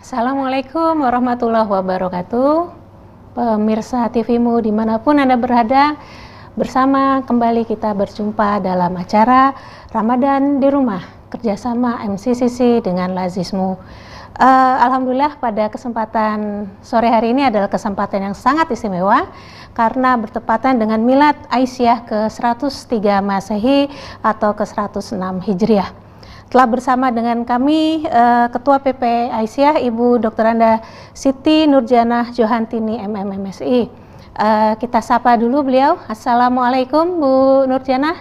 Assalamualaikum warahmatullahi wabarakatuh. Pemirsa TVmu dimanapun Anda berada, bersama kembali kita berjumpa dalam acara Ramadan di Rumah, kerjasama MCCC dengan Lazismu. Alhamdulillah pada kesempatan sore hari ini adalah kesempatan yang sangat istimewa karena bertepatan dengan Milad Aisyah ke-103 Masehi atau ke-106 Hijriah. Telah bersama dengan kami Ketua PP Aisyah Ibu Dr. Anda Siti Nurjanah Johantini MMMSI. Kita sapa dulu beliau. Assalamualaikum Bu Nurjanah.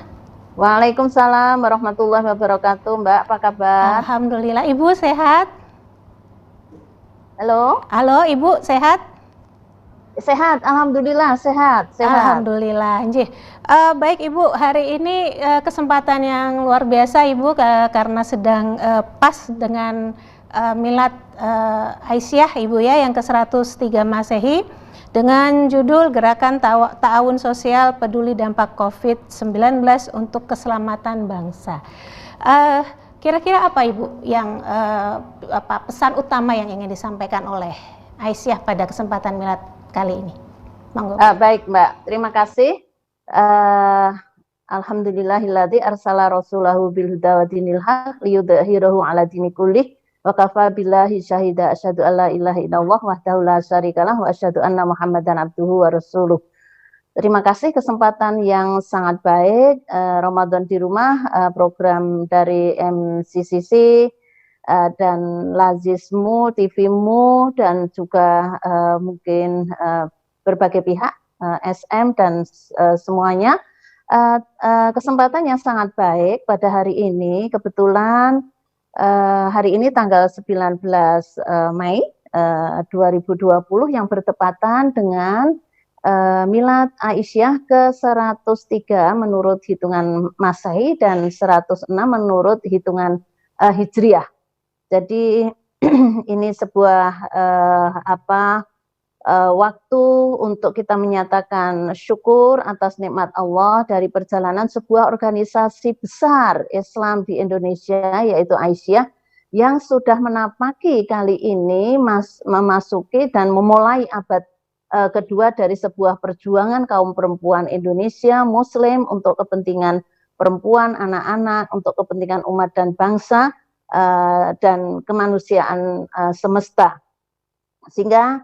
Waalaikumsalam warahmatullahi wabarakatuh. Mbak, apa kabar? Alhamdulillah. Ibu sehat? Halo? Halo Ibu sehat? Sehat, alhamdulillah sehat. Alhamdulillah. Baik Ibu, hari ini kesempatan yang luar biasa Ibu karena sedang pas dengan Milad Aisyah Ibu ya yang ke-103 Masehi dengan judul Gerakan Ta'awun Sosial Peduli Dampak COVID-19 untuk Keselamatan Bangsa. Kira-kira apa Ibu yang pesan utama yang ingin disampaikan oleh Aisyah pada kesempatan Milad kali ini? Baik Mbak, terima kasih. Alhamdulillahilladzi arsala rasulahu bil huda wa dinil haq liyudhhirahu ala dini kullih wa kafa billahi syahida asyhadu alla ilaha illallah wahdahu la syarikalah wa asyhadu anna muhammadan abduhu wa rasuluh. Terima kasih kesempatan yang sangat baik. Ramadan di Rumah, program dari MCCC dan Lazismu, TVmu, dan juga mungkin berbagai pihak, SM dan semuanya. Kesempatan yang sangat baik pada hari ini, kebetulan hari ini tanggal 19 Mei 2020 yang bertepatan dengan Milad Aisyah ke-103 menurut hitungan Masehi dan 106 menurut hitungan Hijriah. Jadi ini sebuah waktu untuk kita menyatakan syukur atas nikmat Allah dari perjalanan sebuah organisasi besar Islam di Indonesia yaitu Aisyah yang sudah menapaki kali ini memasuki dan memulai abad kedua dari sebuah perjuangan kaum perempuan Indonesia Muslim untuk kepentingan perempuan, anak-anak, untuk kepentingan umat dan bangsa dan kemanusiaan semesta. Sehingga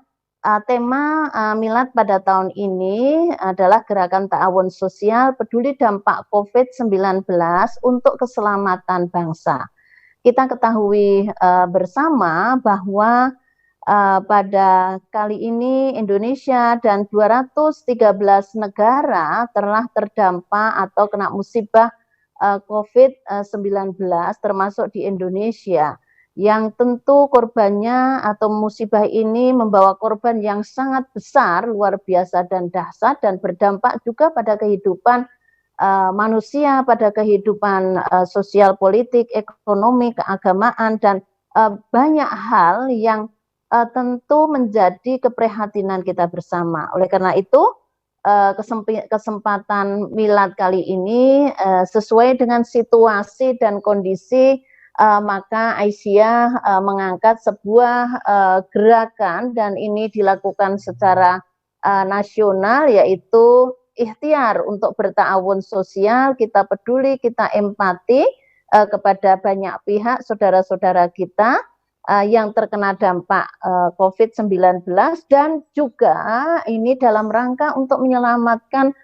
tema Milad pada tahun ini adalah Gerakan Ta'awun Sosial Peduli Dampak COVID-19 untuk Keselamatan Bangsa. Kita ketahui bersama bahwa pada kali ini Indonesia dan 213 negara telah terdampak atau kena musibah COVID-19 termasuk di Indonesia, yang tentu korbannya atau musibah ini membawa korban yang sangat besar, luar biasa dan dahsyat, dan berdampak juga pada kehidupan manusia, pada kehidupan sosial, politik, ekonomi, keagamaan, dan banyak hal yang tentu menjadi keprihatinan kita bersama. Oleh karena itu, kesempatan Milad kali ini sesuai dengan situasi dan kondisi, maka Aisyah mengangkat sebuah gerakan dan ini dilakukan secara nasional, yaitu ikhtiar untuk berta'awun sosial. Kita peduli, kita empati kepada banyak pihak, saudara-saudara kita yang terkena dampak COVID-19, dan juga ini dalam rangka untuk menyelamatkan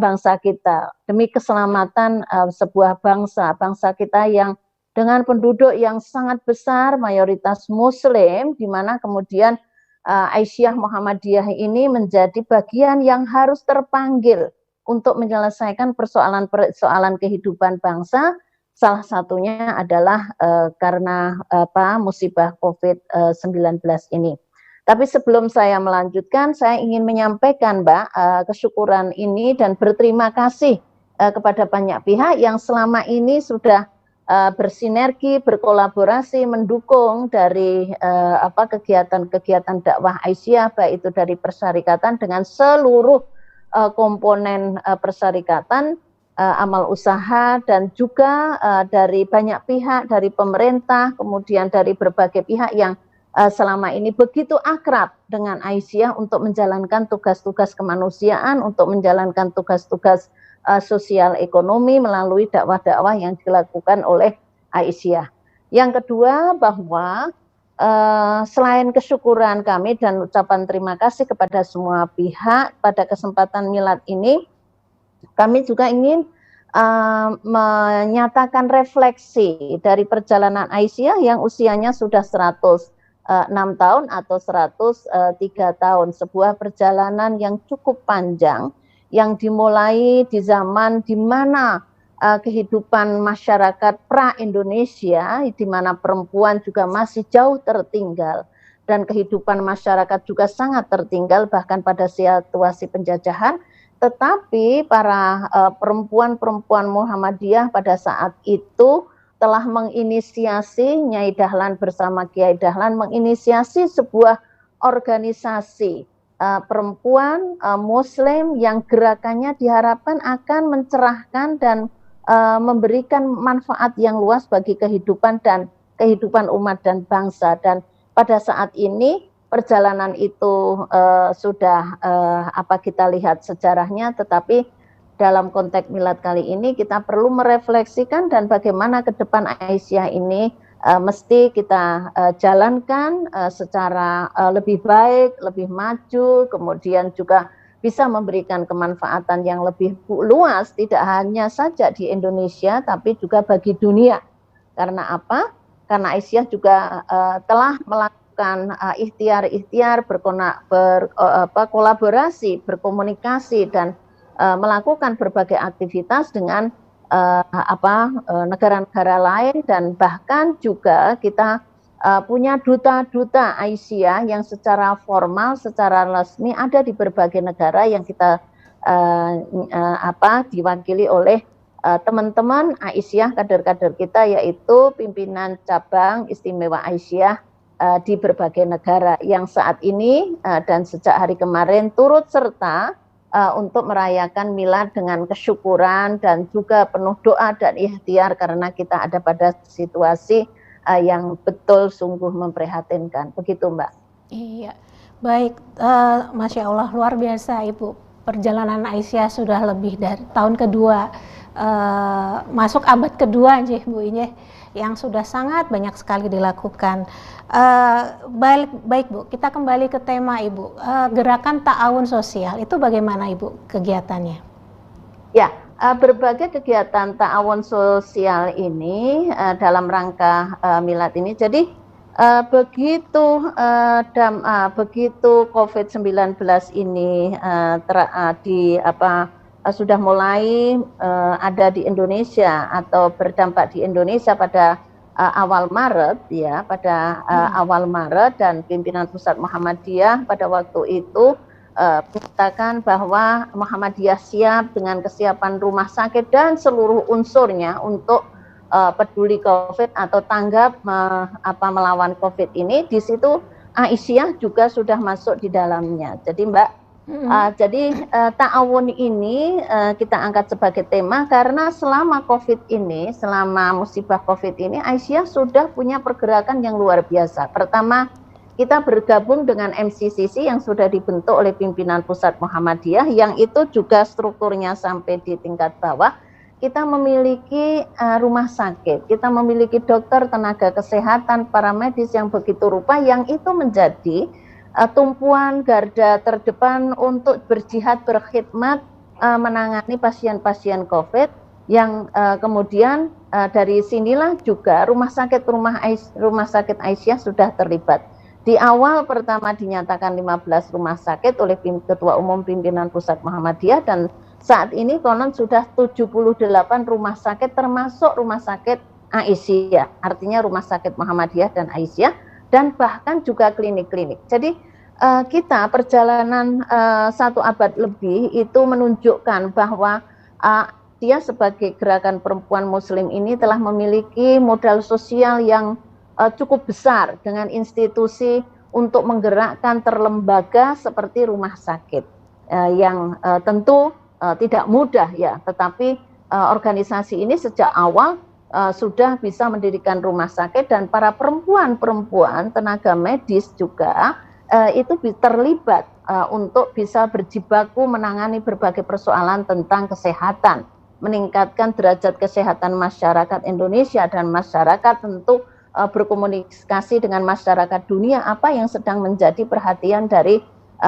bangsa kita demi keselamatan sebuah bangsa kita yang dengan penduduk yang sangat besar, mayoritas Muslim, di mana kemudian Aisyah Muhammadiyah ini menjadi bagian yang harus terpanggil untuk menyelesaikan persoalan-persoalan kehidupan bangsa. Salah satunya adalah karena musibah COVID-19 ini. Tapi sebelum saya melanjutkan, saya ingin menyampaikan Mbak kesyukuran ini dan berterima kasih kepada banyak pihak yang selama ini sudah bersinergi, berkolaborasi, mendukung dari kegiatan-kegiatan dakwah Aisyah, baik itu dari persyarikatan dengan seluruh komponen persyarikatan, amal usaha, dan juga dari banyak pihak, dari pemerintah, kemudian dari berbagai pihak yang selama ini begitu akrab dengan Aisyah untuk menjalankan tugas-tugas kemanusiaan, untuk menjalankan tugas-tugas sosial ekonomi melalui dakwah-dakwah yang dilakukan oleh Aisyah. Yang kedua, bahwa selain kesyukuran kami dan ucapan terima kasih kepada semua pihak pada kesempatan milad ini, kami juga ingin menyatakan refleksi dari perjalanan Aisyah yang usianya sudah 106 tahun atau 103 tahun, sebuah perjalanan yang cukup panjang yang dimulai di zaman di mana kehidupan masyarakat pra-Indonesia, di mana perempuan juga masih jauh tertinggal dan kehidupan masyarakat juga sangat tertinggal bahkan pada situasi penjajahan. Tetapi para perempuan-perempuan Muhammadiyah pada saat itu telah menginisiasi, Nyai Dahlan bersama Kiai Dahlan menginisiasi sebuah organisasi perempuan Muslim yang gerakannya diharapkan akan mencerahkan dan memberikan manfaat yang luas bagi kehidupan umat dan bangsa. Dan pada saat ini perjalanan itu sudah kita lihat sejarahnya, tetapi dalam konteks milad kali ini kita perlu merefleksikan dan bagaimana ke depan Aisyah ini mesti kita jalankan secara lebih baik, lebih maju, kemudian juga bisa memberikan kemanfaatan yang lebih luas, tidak hanya saja di Indonesia tapi juga bagi dunia. Karena apa? Karena Aisyah juga telah melakukan ikhtiar-ikhtiar, berkolaborasi, berkomunikasi dan melakukan berbagai aktivitas dengan negara-negara lain, dan bahkan juga kita punya duta-duta Aisyah yang secara formal, secara resmi ada di berbagai negara yang kita diwakili oleh teman-teman Aisyah, kader-kader kita, yaitu pimpinan cabang istimewa Aisyah di berbagai negara yang saat ini dan sejak hari kemarin turut serta untuk merayakan milad dengan kesyukuran dan juga penuh doa dan ikhtiar karena kita ada pada situasi yang betul sungguh memprihatinkan. Begitu, Mbak. Iya, baik, Masya Allah, luar biasa Ibu. Perjalanan Aisyah sudah lebih dari tahun kedua, masuk abad kedua aja Bu ini, yang sudah sangat banyak sekali dilakukan. Baik Bu, kita kembali ke tema Ibu, gerakan ta'awun sosial itu bagaimana Ibu kegiatannya? Ya, berbagai kegiatan ta'awun sosial ini dalam rangka milad ini. Jadi begitu COVID-19 ini sudah mulai ada di Indonesia atau berdampak di Indonesia pada awal Maret ya, awal Maret, dan pimpinan Pusat Muhammadiyah pada waktu itu menyatakan bahwa Muhammadiyah siap dengan kesiapan rumah sakit dan seluruh unsurnya untuk peduli COVID atau tanggap melawan COVID ini. Di situ Aisyah juga sudah masuk di dalamnya. Jadi Mbak, ta'awun ini kita angkat sebagai tema karena selama COVID ini, selama musibah COVID ini, Aisyah sudah punya pergerakan yang luar biasa. Pertama, kita bergabung dengan MCCC yang sudah dibentuk oleh pimpinan Pusat Muhammadiyah, yang itu juga strukturnya sampai di tingkat bawah. Kita memiliki rumah sakit, kita memiliki dokter, tenaga kesehatan, para medis yang begitu rupa, yang itu menjadi tumpuan garda terdepan untuk berjihad, berkhidmat, menangani pasien-pasien COVID, yang kemudian dari sinilah juga rumah sakit Aisyah sudah terlibat. Di awal pertama dinyatakan 15 rumah sakit oleh Ketua Umum Pimpinan Pusat Muhammadiyah, dan saat ini konon sudah 78 rumah sakit termasuk rumah sakit Aisyah, artinya rumah sakit Muhammadiyah dan Aisyah, dan bahkan juga klinik-klinik. Jadi kita perjalanan 1 abad lebih itu menunjukkan bahwa dia sebagai gerakan perempuan muslim ini telah memiliki modal sosial yang cukup besar dengan institusi untuk menggerakkan terlembaga seperti rumah sakit yang tentu tidak mudah ya, tetapi organisasi ini sejak awal sudah bisa mendirikan rumah sakit, dan para perempuan tenaga medis juga itu terlibat untuk bisa berjibaku menangani berbagai persoalan tentang kesehatan, meningkatkan derajat kesehatan masyarakat Indonesia, dan masyarakat tentu berkomunikasi dengan masyarakat dunia apa yang sedang menjadi perhatian dari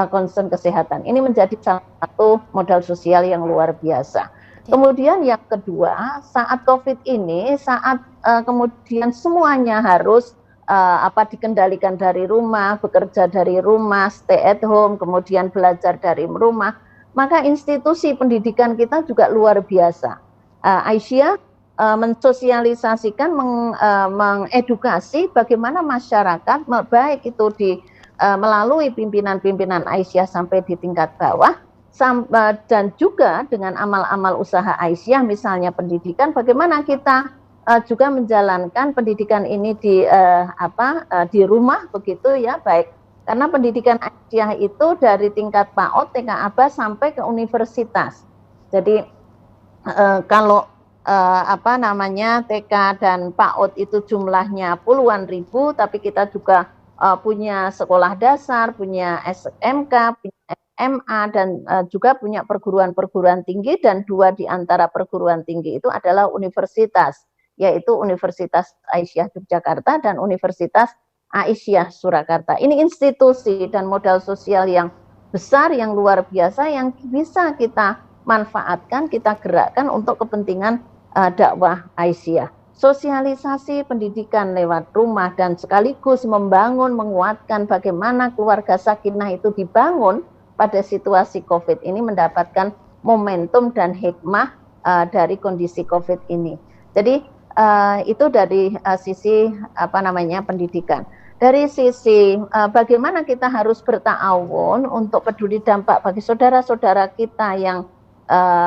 concern kesehatan. Ini menjadi salah satu modal sosial yang luar biasa. Kemudian yang kedua, saat COVID ini, saat kemudian semuanya harus dikendalikan dari rumah, bekerja dari rumah, stay at home, kemudian belajar dari rumah, maka institusi pendidikan kita juga luar biasa. Aisyah mensosialisasikan, mengedukasi bagaimana masyarakat, baik itu melalui pimpinan-pimpinan Aisyah sampai di tingkat bawah, dan juga dengan amal-amal usaha Aisyah, misalnya pendidikan, bagaimana kita juga menjalankan pendidikan ini di rumah begitu ya, baik. Karena pendidikan Aisyah itu dari tingkat PAUD, TK ABA sampai ke universitas. Jadi kalau TK dan PAUD itu jumlahnya puluhan ribu, tapi kita juga punya sekolah dasar, punya SMK, punya SMA, dan juga punya perguruan-perguruan tinggi, dan dua di antara perguruan tinggi itu adalah universitas, yaitu Universitas Aisyah Yogyakarta dan Universitas Aisyah Surakarta. Ini institusi dan modal sosial yang besar, yang luar biasa, yang bisa kita manfaatkan, kita gerakkan untuk kepentingan dakwah Aisyah. Sosialisasi pendidikan lewat rumah, dan sekaligus membangun, menguatkan bagaimana keluarga sakinah itu dibangun pada situasi COVID ini, mendapatkan momentum dan hikmah dari kondisi COVID ini. Jadi itu dari sisi pendidikan. Dari sisi bagaimana kita harus berta'awun untuk peduli dampak bagi saudara-saudara kita yang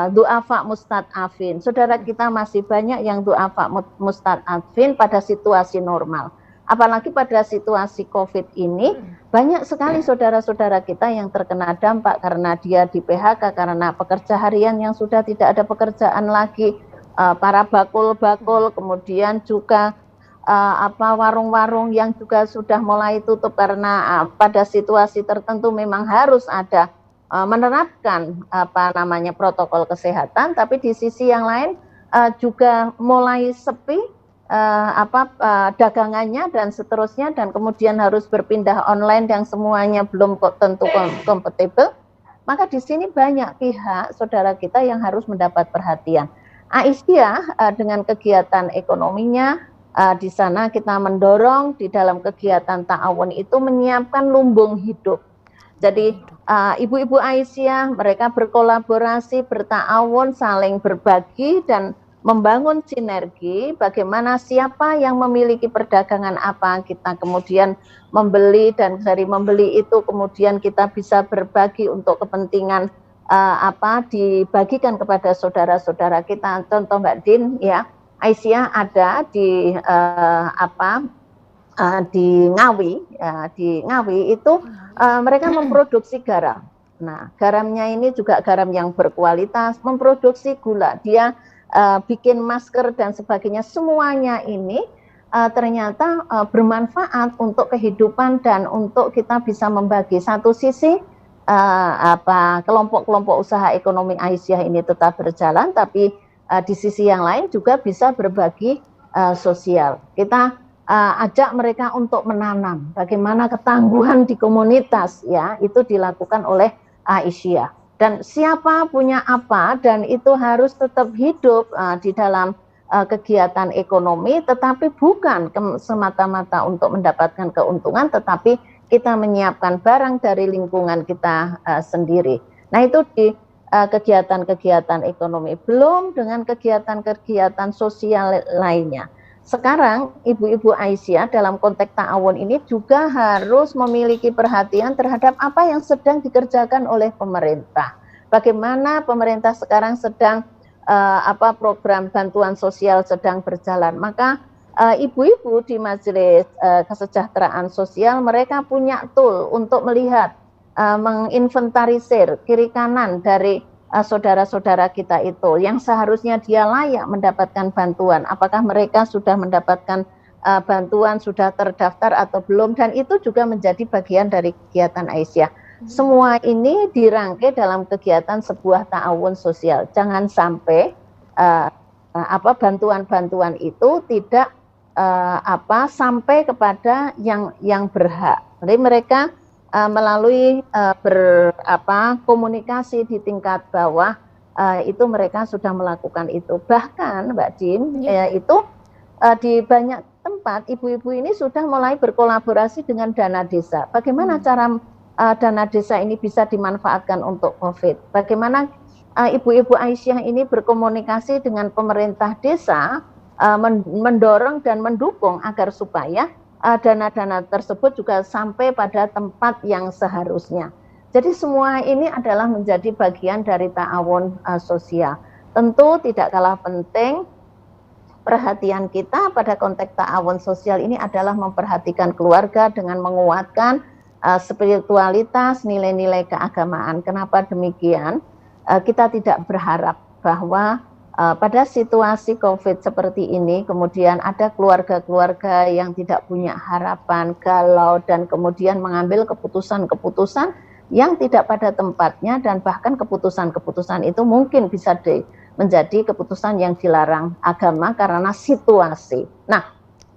du'afa mustad'afin. Saudara kita masih banyak yang du'afa mustad'afin pada situasi normal. Apalagi pada situasi COVID ini, banyak sekali saudara-saudara kita yang terkena dampak karena dia di PHK, karena pekerja harian yang sudah tidak ada pekerjaan lagi, para bakul-bakul, kemudian juga warung-warung yang juga sudah mulai tutup karena pada situasi tertentu memang harus ada menerapkan protokol kesehatan, tapi di sisi yang lain juga mulai sepi dagangannya dan seterusnya, dan kemudian harus berpindah online yang semuanya belum tentu kompatibel. Maka di sini banyak pihak saudara kita yang harus mendapat perhatian. Aisyah dengan kegiatan ekonominya, di sana kita mendorong di dalam kegiatan ta'awun itu menyiapkan lumbung hidup. Jadi ibu-ibu Aisyah mereka berkolaborasi, berta'awun, saling berbagi dan membangun sinergi. Bagaimana siapa yang memiliki perdagangan apa, kita kemudian membeli, dan dari membeli itu kemudian kita bisa berbagi untuk kepentingan dibagikan kepada saudara-saudara kita. Contoh Mbak Din ya, Aisyah ada di Ngawi, di Ngawi itu mereka memproduksi garam. Nah, garamnya ini juga garam yang berkualitas, memproduksi gula, dia bikin masker dan sebagainya. Semuanya ini ternyata bermanfaat untuk kehidupan dan untuk kita bisa membagi. Satu sisi kelompok-kelompok usaha ekonomi Aisyah ini tetap berjalan, tapi di sisi yang lain juga bisa berbagi sosial. Kita ajak mereka untuk menanam, bagaimana ketangguhan di komunitas ya, itu dilakukan oleh Aisyah. Dan siapa punya apa, dan itu harus tetap hidup di dalam kegiatan ekonomi, tetapi bukan semata-mata untuk mendapatkan keuntungan, tetapi kita menyiapkan barang dari lingkungan kita sendiri. Nah, itu di kegiatan-kegiatan ekonomi, belum dengan kegiatan-kegiatan sosial lainnya. Sekarang ibu-ibu Aisyah dalam konteks ta'awun ini juga harus memiliki perhatian terhadap apa yang sedang dikerjakan oleh pemerintah. Bagaimana pemerintah sekarang sedang program bantuan sosial sedang berjalan. Maka ibu-ibu di Majelis Kesejahteraan Sosial mereka punya tool untuk melihat, menginventarisir kiri kanan dari saudara-saudara kita itu yang seharusnya dia layak mendapatkan bantuan, apakah mereka sudah mendapatkan bantuan, sudah terdaftar atau belum, dan itu juga menjadi bagian dari kegiatan Aisyah. Semua ini dirangkai dalam kegiatan sebuah ta'awun sosial. Jangan sampai bantuan-bantuan itu tidak sampai kepada yang berhak. Jadi mereka melalui komunikasi di tingkat bawah itu mereka sudah melakukan itu. Bahkan Mbak Din, itu di banyak tempat ibu-ibu ini sudah mulai berkolaborasi dengan dana desa. Bagaimana cara dana desa ini bisa dimanfaatkan untuk COVID? Bagaimana ibu-ibu Aisyah ini berkomunikasi dengan pemerintah desa, mendorong dan mendukung agar supaya dana-dana tersebut juga sampai pada tempat yang seharusnya. Jadi semua ini adalah menjadi bagian dari ta'awun sosial. Tentu tidak kalah penting perhatian kita pada konteks ta'awun sosial ini adalah memperhatikan keluarga dengan menguatkan spiritualitas, nilai-nilai keagamaan. Kenapa demikian? Kita tidak berharap bahwa pada situasi COVID seperti ini, kemudian ada keluarga-keluarga yang tidak punya harapan, galau, dan kemudian mengambil keputusan-keputusan yang tidak pada tempatnya, dan bahkan keputusan-keputusan itu mungkin bisa menjadi keputusan yang dilarang agama karena situasi. Nah,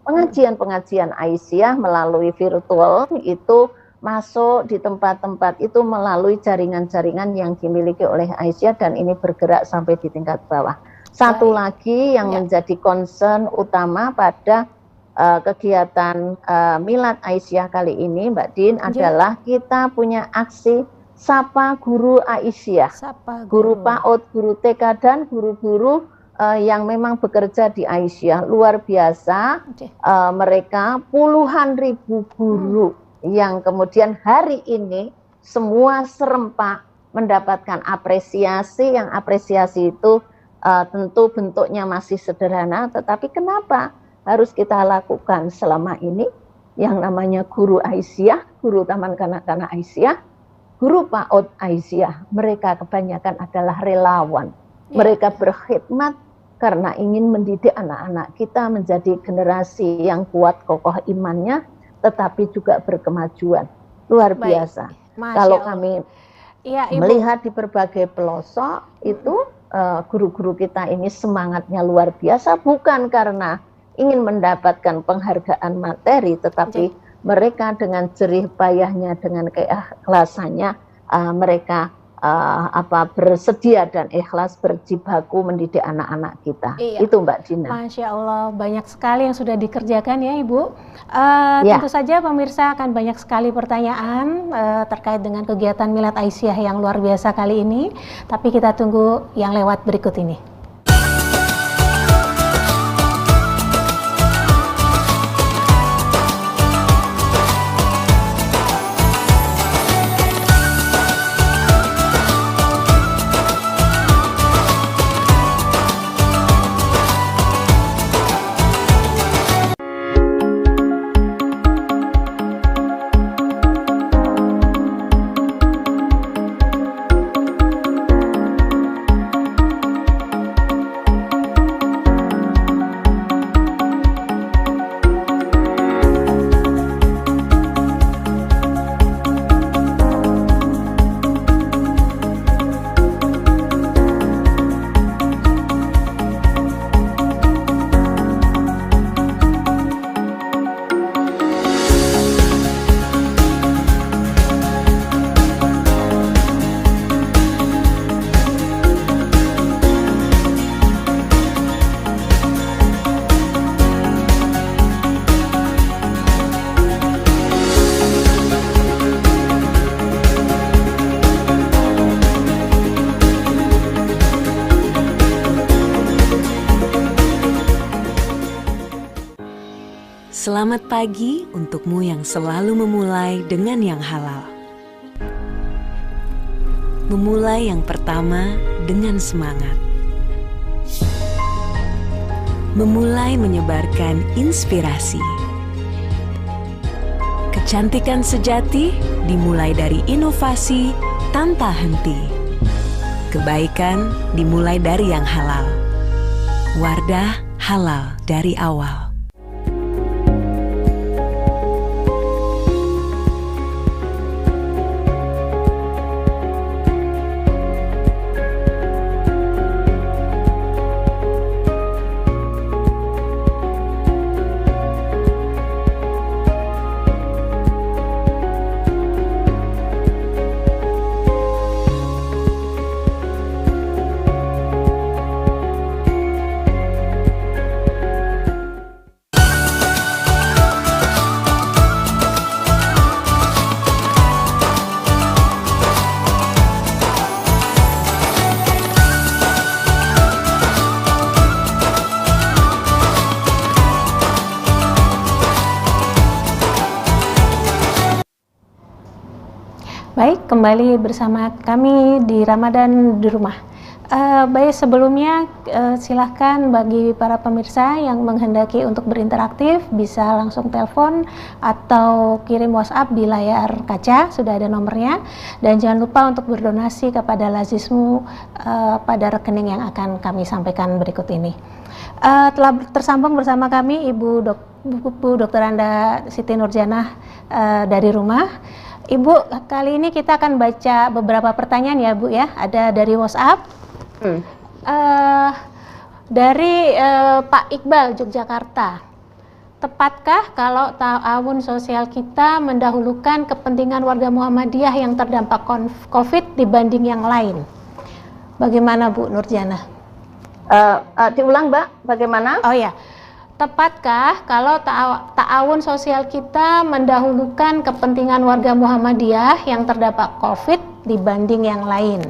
pengajian-pengajian Aisyah melalui virtual itu masuk di tempat-tempat itu melalui jaringan-jaringan yang dimiliki oleh Aisyah, dan ini bergerak sampai di tingkat bawah. Satu lagi yang menjadi concern utama pada kegiatan Milad Aisyah kali ini, Mbak Din, adalah kita punya aksi Sapa Guru Aisyah. Guru PAUD, guru TK, dan guru-guru yang memang bekerja di Aisyah. Luar biasa, mereka puluhan ribu guru yang kemudian hari ini semua serempak mendapatkan apresiasi, yang apresiasi itu tentu bentuknya masih sederhana, tetapi kenapa harus kita lakukan selama ini? Yang namanya guru Aisyah, guru Taman Kanak-kanak Aisyah, guru PAUD Aisyah, mereka kebanyakan adalah relawan. Mereka berkhidmat karena ingin mendidik anak-anak kita menjadi generasi yang kuat kokoh imannya, tetapi juga berkemajuan. Luar biasa. Kalau kami melihat di berbagai pelosok itu guru-guru kita ini semangatnya luar biasa, bukan karena ingin mendapatkan penghargaan materi, tetapi mereka dengan jerih payahnya, dengan keikhlasannya, mereka bersedia dan ikhlas berjibaku mendidik anak-anak kita. Itu Mbak Dina. Masya Allah, banyak sekali yang sudah dikerjakan ya Ibu. Tentu saja pemirsa akan banyak sekali pertanyaan terkait dengan kegiatan Milad Aisyah yang luar biasa kali ini. Tapi kita tunggu yang lewat berikut ini. Selamat pagi untukmu yang selalu memulai dengan yang halal. Memulai yang pertama dengan semangat. Memulai menyebarkan inspirasi. Kecantikan sejati dimulai dari inovasi tanpa henti. Kebaikan dimulai dari yang halal. Wardah halal dari awal. Baik, kembali bersama kami di Ramadan di Rumah. Baik, sebelumnya silahkan bagi para pemirsa yang menghendaki untuk berinteraktif bisa langsung telepon atau kirim WhatsApp di layar kaca, sudah ada nomornya. Dan jangan lupa untuk berdonasi kepada Lazismu pada rekening yang akan kami sampaikan berikut ini. Telah tersambung bersama kami Ibu Dr. Anda Siti Nurjanah dari Rumah. Ibu, kali ini kita akan baca beberapa pertanyaan ya Bu ya, ada dari WhatsApp. Dari Pak Iqbal, Yogyakarta. Tepatkah kalau ta'awun sosial kita mendahulukan kepentingan warga Muhammadiyah yang terdampak COVID dibanding yang lain? Bagaimana Bu Nurjanah? Diulang Mbak, bagaimana? Oh ya. Tepatkah kalau ta'awun sosial kita mendahulukan kepentingan warga Muhammadiyah yang terdampak COVID dibanding yang lain?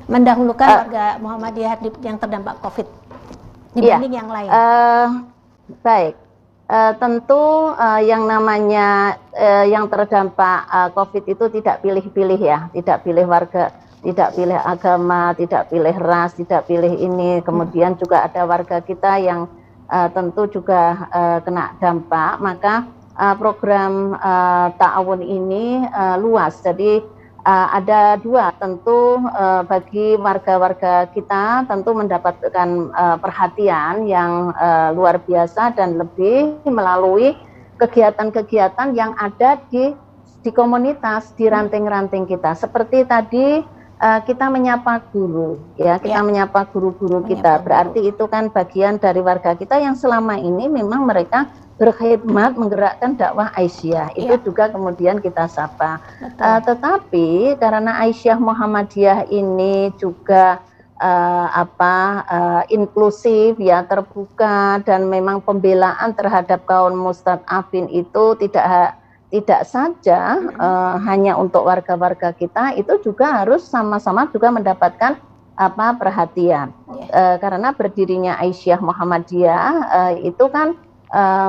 Mendahulukan warga Muhammadiyah yang terdampak COVID dibanding yang lain? Baik, tentu yang namanya yang terdampak COVID itu tidak pilih-pilih ya, tidak pilih warga, tidak pilih agama, tidak pilih ras, tidak pilih ini. Kemudian juga ada warga kita yang tentu juga kena dampak, maka program ta'awun ini luas. Jadi ada dua, tentu bagi warga-warga kita tentu mendapatkan perhatian yang luar biasa dan lebih melalui kegiatan-kegiatan yang ada di komunitas, di ranting-ranting kita. Seperti tadi kita menyapa guru, ya kita menyapa guru-guru kita. Berarti itu kan bagian dari warga kita yang selama ini memang mereka berkhidmat menggerakkan dakwah Aisyah. Itu juga kemudian kita sapa. Tetapi karena Aisyah Muhammadiyah ini juga inklusif ya, terbuka, dan memang pembelaan terhadap kaum mustadafin itu tidak saja hanya untuk warga-warga kita, itu juga harus sama-sama juga mendapatkan perhatian. Karena berdirinya Aisyah Muhammadiyah itu kan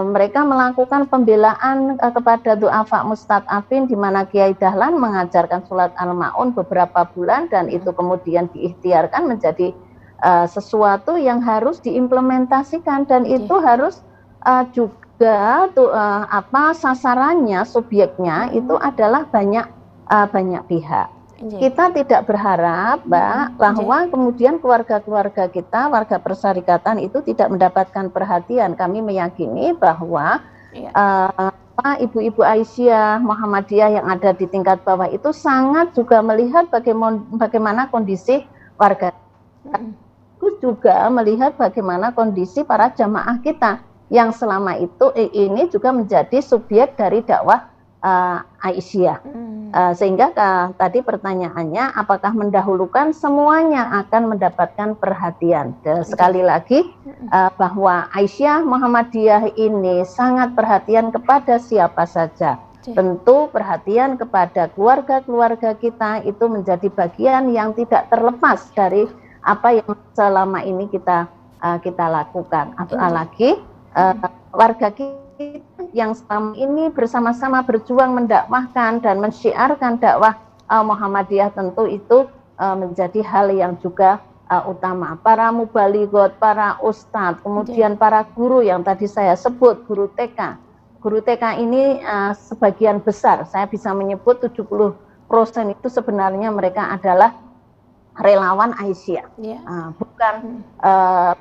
mereka melakukan pembelaan kepada du'afa mustadafin, di mana Kiai Dahlan mengajarkan surat Al-Maun beberapa bulan, dan itu kemudian diikhtiarkan menjadi sesuatu yang harus diimplementasikan, dan itu harus juga sasarannya, subjeknya itu adalah banyak pihak. Kita tidak berharap, Mbak, bahwa kemudian keluarga-keluarga kita, warga persyarikatan itu tidak mendapatkan perhatian. Kami meyakini bahwa ibu-ibu Aisyah Muhammadiyah yang ada di tingkat bawah itu sangat juga melihat bagaimana kondisi warga. Terus juga melihat bagaimana kondisi para jamaah kita yang selama itu ini juga menjadi subjek dari dakwah Aisyah. Sehingga tadi pertanyaannya, apakah mendahulukan, semuanya akan mendapatkan perhatian. Sekali lagi bahwa Aisyah Muhammadiyah ini sangat perhatian kepada siapa saja. Tentu perhatian kepada keluarga-keluarga kita itu menjadi bagian yang tidak terlepas dari apa yang selama ini kita lakukan. Apalagi warga kita yang selama ini bersama-sama berjuang mendakwahkan dan mensyiarkan dakwah Muhammadiyah, tentu itu menjadi hal yang juga utama. Para mubalighot, para ustadz, kemudian para guru yang tadi saya sebut, guru TK. Guru TK ini sebagian besar, saya bisa menyebut 70% itu sebenarnya mereka adalah relawan Aisyah, bukan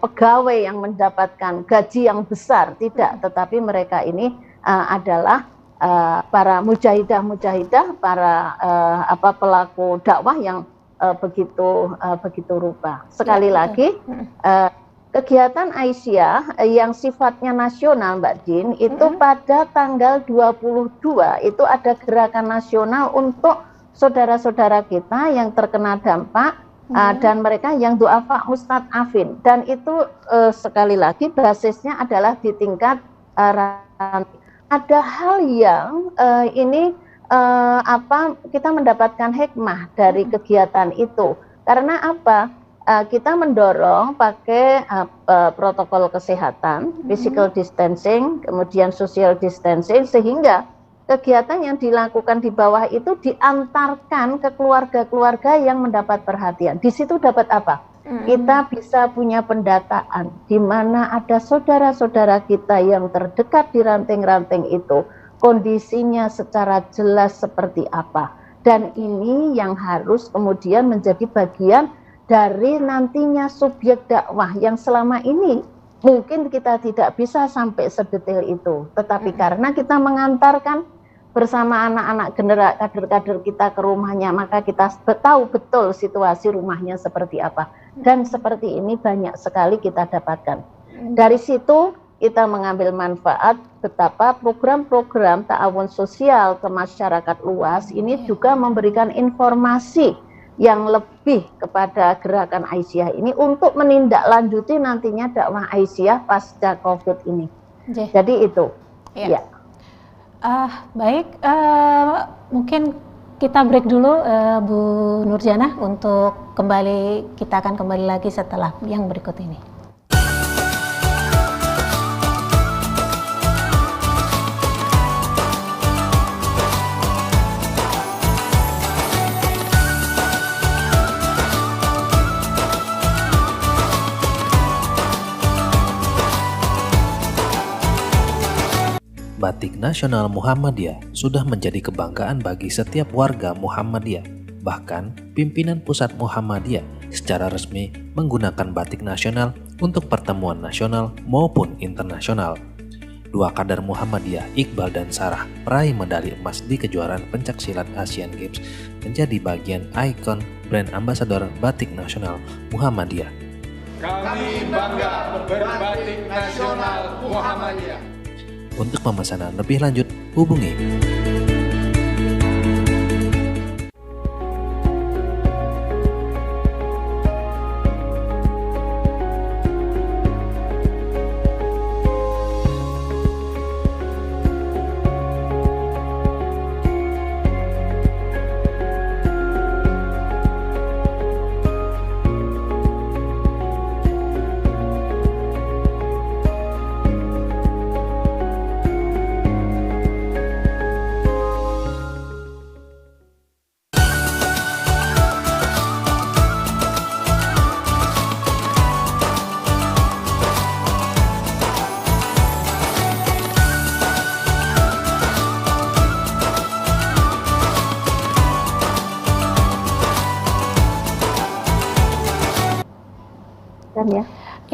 pegawai yang mendapatkan gaji yang besar, tidak, tetapi mereka ini adalah para mujahidah, para pelaku dakwah yang begitu rupa. Sekali lagi, kegiatan Aisyah yang sifatnya nasional, Mbak Din, itu pada tanggal 22 itu ada gerakan nasional untuk saudara-saudara kita yang terkena dampak dan mereka yang duafa mustad'afin, dan itu sekali lagi basisnya adalah di tingkat ranting. Ada hal yang ini kita mendapatkan hikmah dari kegiatan itu, karena apa? Kita mendorong pakai protokol kesehatan, physical distancing, kemudian social distancing, sehingga kegiatan yang dilakukan di bawah itu diantarkan ke keluarga-keluarga yang mendapat perhatian. Di situ dapat apa? Kita bisa punya pendataan di mana ada saudara-saudara kita yang terdekat di ranting-ranting itu, kondisinya secara jelas seperti apa. Dan ini yang harus kemudian menjadi bagian dari nantinya subjek dakwah yang selama ini mungkin kita tidak bisa sampai sedetail itu, tetapi karena kita mengantarkan bersama anak-anak kader-kader kita ke rumahnya, maka kita tahu betul situasi rumahnya seperti apa. Dan seperti ini banyak sekali kita dapatkan. Dari situ kita mengambil manfaat betapa program-program ta'awun sosial ke masyarakat luas ini juga memberikan informasi yang lebih kepada gerakan Aisyah ini untuk menindaklanjuti nantinya dakwah Aisyah pasca COVID ini. Jadi itu. Ya. Baik, mungkin kita break dulu Bu Nurjanah untuk kita akan kembali lagi setelah yang berikut ini. Batik Nasional Muhammadiyah sudah menjadi kebanggaan bagi setiap warga Muhammadiyah. Bahkan, pimpinan pusat Muhammadiyah secara resmi menggunakan batik nasional untuk pertemuan nasional maupun internasional. Dua kader Muhammadiyah, Iqbal dan Sarah, peraih medali emas di kejuaraan pencaksilat Asian Games, menjadi bagian ikon brand ambasador batik nasional Muhammadiyah. Kami bangga berbatik nasional Muhammadiyah. Untuk pemesanan lebih lanjut, hubungi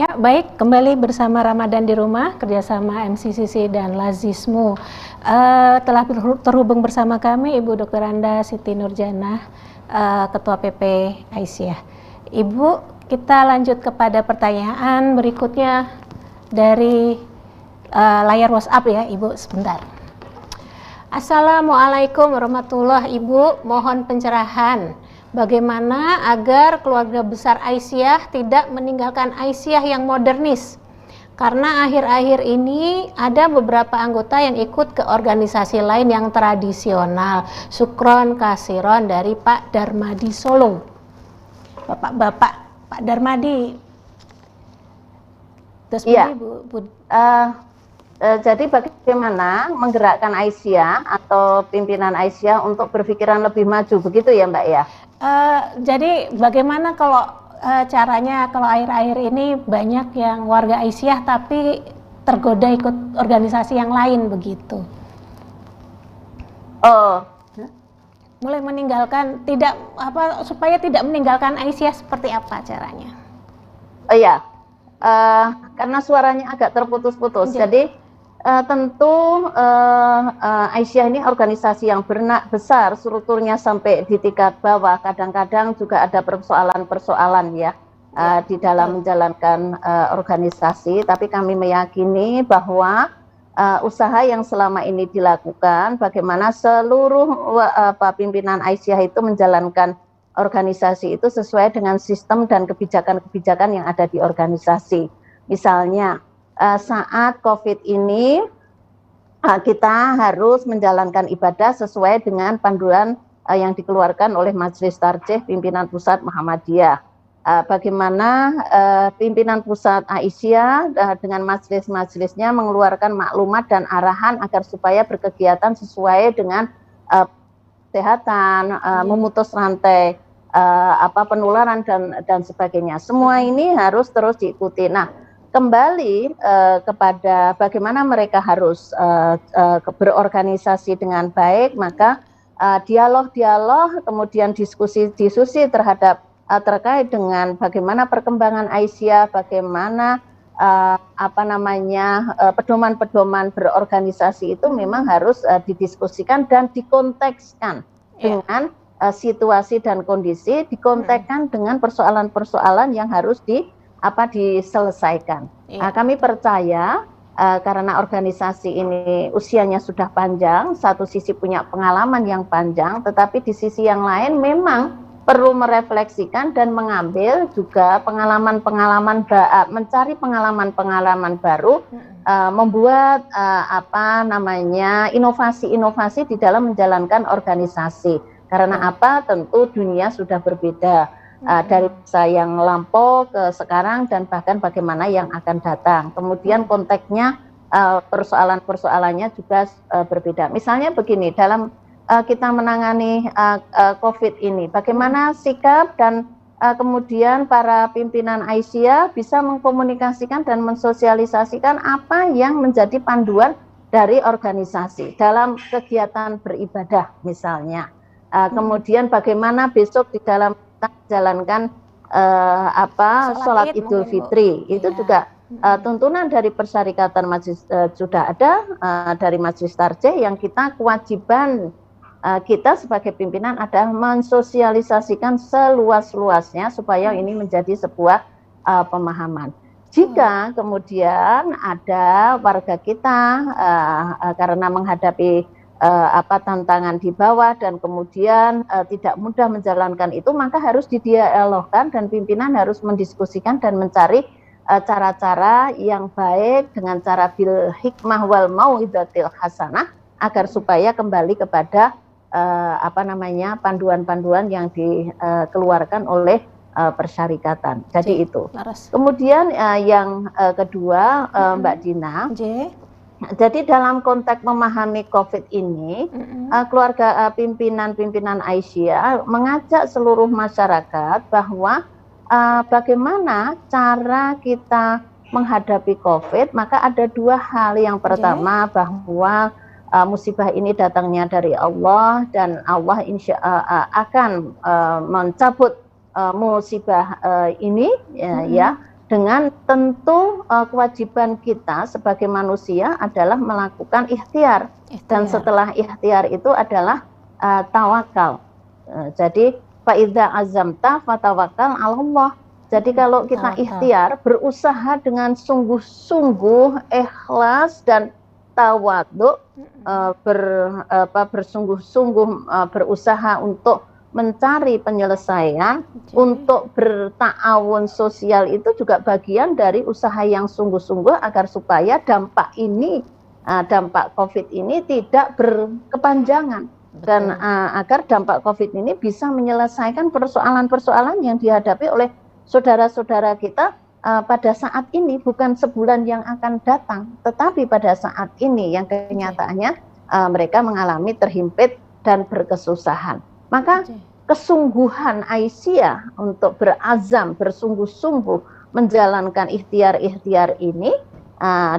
Ya, baik, kembali bersama Ramadan di Rumah, kerjasama MCCC dan Lazismu. Telah terhubung bersama kami Ibu Dr. Anda Siti Nurjanah, Ketua PP Aisyah. Ibu, kita lanjut kepada pertanyaan berikutnya dari layar WhatsApp ya, Ibu, sebentar. Assalamualaikum warahmatullahi wabarakatuh. Ibu, mohon pencerahan. Bagaimana agar keluarga besar Aisyah tidak meninggalkan Aisyah yang modernis? Karena akhir-akhir ini ada beberapa anggota yang ikut ke organisasi lain yang tradisional. Syukron kasiron dari Pak Darmadi Solo. Bapak Pak Darmadi. Terus ya. Bu. Jadi bagaimana menggerakkan Aisyah atau pimpinan Aisyah untuk berpikiran lebih maju, begitu ya Mbak ya? Jadi bagaimana kalau caranya kalau akhir-akhir ini banyak yang warga Aisyah tapi tergoda ikut organisasi yang lain begitu? mulai meninggalkan, tidak apa, supaya tidak meninggalkan Aisyah, seperti apa caranya? Oh iya, karena suaranya agak terputus-putus, jadi tentu Aisyah ini organisasi yang besar, strukturnya sampai di tingkat bawah. Kadang-kadang juga ada persoalan-persoalan ya di dalam menjalankan organisasi. Tapi kami meyakini bahwa usaha yang selama ini dilakukan, bagaimana seluruh pimpinan Aisyah itu menjalankan organisasi itu sesuai dengan sistem dan kebijakan-kebijakan yang ada di organisasi. Misalnya saat COVID ini kita harus menjalankan ibadah sesuai dengan panduan yang dikeluarkan oleh Majelis Tarjih Pimpinan Pusat Muhammadiyah. Bagaimana pimpinan pusat Aisyah dengan majelis-majelisnya mengeluarkan maklumat dan arahan agar supaya berkegiatan sesuai dengan kesehatan, memutus rantai penularan dan sebagainya. Semua ini harus terus diikuti. Nah, kembali kepada bagaimana mereka harus berorganisasi dengan baik, maka dialog-dialog, kemudian diskusi-diskusi terkait dengan bagaimana perkembangan Aisyah, bagaimana pedoman-pedoman berorganisasi itu memang harus didiskusikan dan dikontekskan dengan situasi dan kondisi, dikontekskan dengan persoalan-persoalan yang harus diselesaikan. Kami percaya karena organisasi ini usianya sudah panjang, satu sisi punya pengalaman yang panjang, tetapi di sisi yang lain memang perlu merefleksikan dan mengambil juga pengalaman-pengalaman, mencari pengalaman-pengalaman baru, membuat inovasi-inovasi di dalam menjalankan organisasi. Karena apa? Tentu dunia sudah berbeda dari masa yang lampau ke sekarang dan bahkan bagaimana yang akan datang. Kemudian konteksnya persoalan-persoalannya juga berbeda. Misalnya begini, dalam kita menangani COVID ini, bagaimana sikap dan kemudian para pimpinan Aisyah bisa mengkomunikasikan dan mensosialisasikan apa yang menjadi panduan dari organisasi dalam kegiatan beribadah misalnya. Kemudian bagaimana besok di dalam kita menjalankan sholat Idul Fitri itu juga tuntunan dari Persyarikatan Majelis sudah ada dari Majelis Tarjih yang kita kewajiban kita sebagai pimpinan adalah mensosialisasikan seluas-luasnya supaya ini menjadi sebuah pemahaman. Jika kemudian ada warga kita karena menghadapi tantangan di bawah dan kemudian tidak mudah menjalankan itu, maka harus didialogkan dan pimpinan harus mendiskusikan dan mencari cara-cara yang baik dengan cara bil hikmah wal mau'izatil hasanah agar supaya kembali kepada panduan-panduan yang dikeluarkan oleh persyarikatan. Jadi itu. Kemudian yang kedua, Mbak Dina. Jadi dalam konteks memahami COVID ini, keluarga pimpinan Aisyah mengajak seluruh masyarakat bahwa bagaimana cara kita menghadapi COVID, maka ada dua hal. Yang pertama bahwa musibah ini datangnya dari Allah dan Allah akan mencabut musibah ini dengan tentu kewajiban kita sebagai manusia adalah melakukan ikhtiar. Dan setelah ikhtiar itu adalah tawakal. Jadi fa'idza azamta fatawakal 'alallah. Jadi kalau kita ikhtiar, berusaha dengan sungguh-sungguh, ikhlas dan tawadhu, bersungguh-sungguh berusaha untuk mencari penyelesaian, untuk berta'awun sosial itu juga bagian dari usaha yang sungguh-sungguh agar supaya dampak COVID ini tidak berkepanjangan. Dan agar dampak COVID ini bisa menyelesaikan persoalan-persoalan yang dihadapi oleh saudara-saudara kita pada saat ini, bukan sebulan yang akan datang, tetapi pada saat ini yang kenyataannya mereka mengalami terhimpit dan berkesusahan. Maka kesungguhan Aisyah untuk berazam, bersungguh-sungguh menjalankan ikhtiar-ikhtiar ini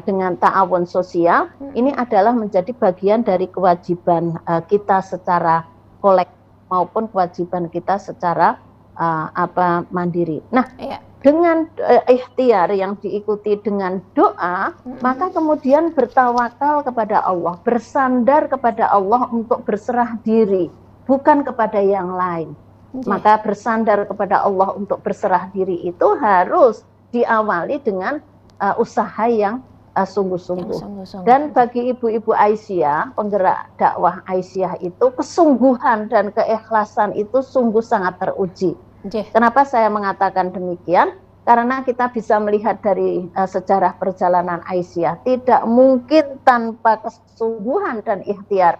dengan ta'awun sosial, ini adalah menjadi bagian dari kewajiban kita secara kolektif. maupun kewajiban kita secara mandiri. Nah, Iya. dengan ikhtiar yang diikuti dengan doa, maka kemudian bertawakal kepada Allah, bersandar kepada Allah untuk berserah diri, bukan kepada yang lain. Maka bersandar kepada Allah untuk berserah diri itu harus diawali dengan usaha yang sungguh-sungguh. Dan bagi ibu-ibu Aisyah, penggerak dakwah Aisyah itu, kesungguhan dan keikhlasan itu sungguh sangat teruji. Kenapa saya mengatakan demikian? Karena kita bisa melihat dari sejarah perjalanan Aisyah, tidak mungkin tanpa kesungguhan dan ikhtiar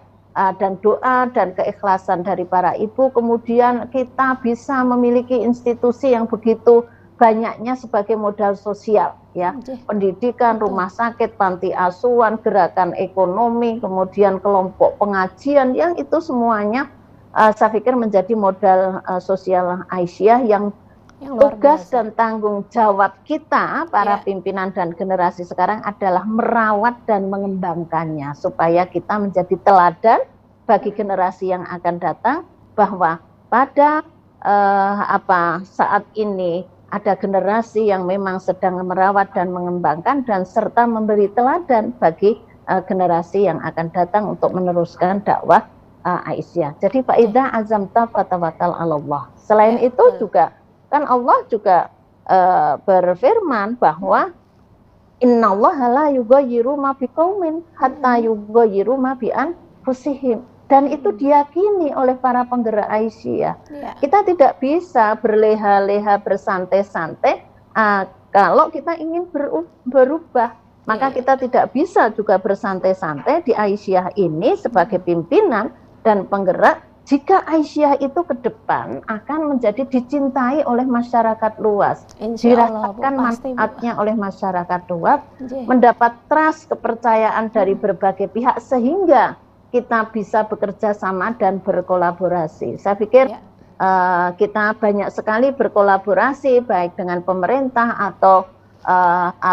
dan doa dan keikhlasan dari para ibu, kemudian kita bisa memiliki institusi yang begitu banyaknya sebagai modal sosial, ya, pendidikan, rumah sakit, panti asuhan, gerakan ekonomi, kemudian kelompok pengajian, yang itu semuanya saya pikir menjadi modal sosial Aisyah yang tugas dan tanggung jawab kita para pimpinan dan generasi sekarang adalah merawat dan mengembangkannya supaya kita menjadi teladan bagi generasi yang akan datang, bahwa pada saat ini ada generasi yang memang sedang merawat dan mengembangkan dan serta memberi teladan bagi generasi yang akan datang untuk meneruskan dakwah Aisyah. Jadi fa'idza azamta fatawakal 'alallah. Selain itu juga kan Allah juga berfirman bahwa innallaha la yughayyiru ma biqaumin hatta yughayyiru ma bi anfusihim. Dan itu diyakini oleh para penggerak Aisyah. Kita tidak bisa berleha-leha, bersantai-santai kalau kita ingin berubah. Maka kita tidak bisa juga bersantai-santai di Aisyah ini sebagai pimpinan dan penggerak jika Aisyah itu ke depan akan menjadi dicintai oleh masyarakat luas, dirasakan manfaatnya oleh masyarakat luas, mendapat trust, kepercayaan dari berbagai pihak, sehingga kita bisa bekerja sama dan berkolaborasi. Saya pikir kita banyak sekali berkolaborasi baik dengan pemerintah atau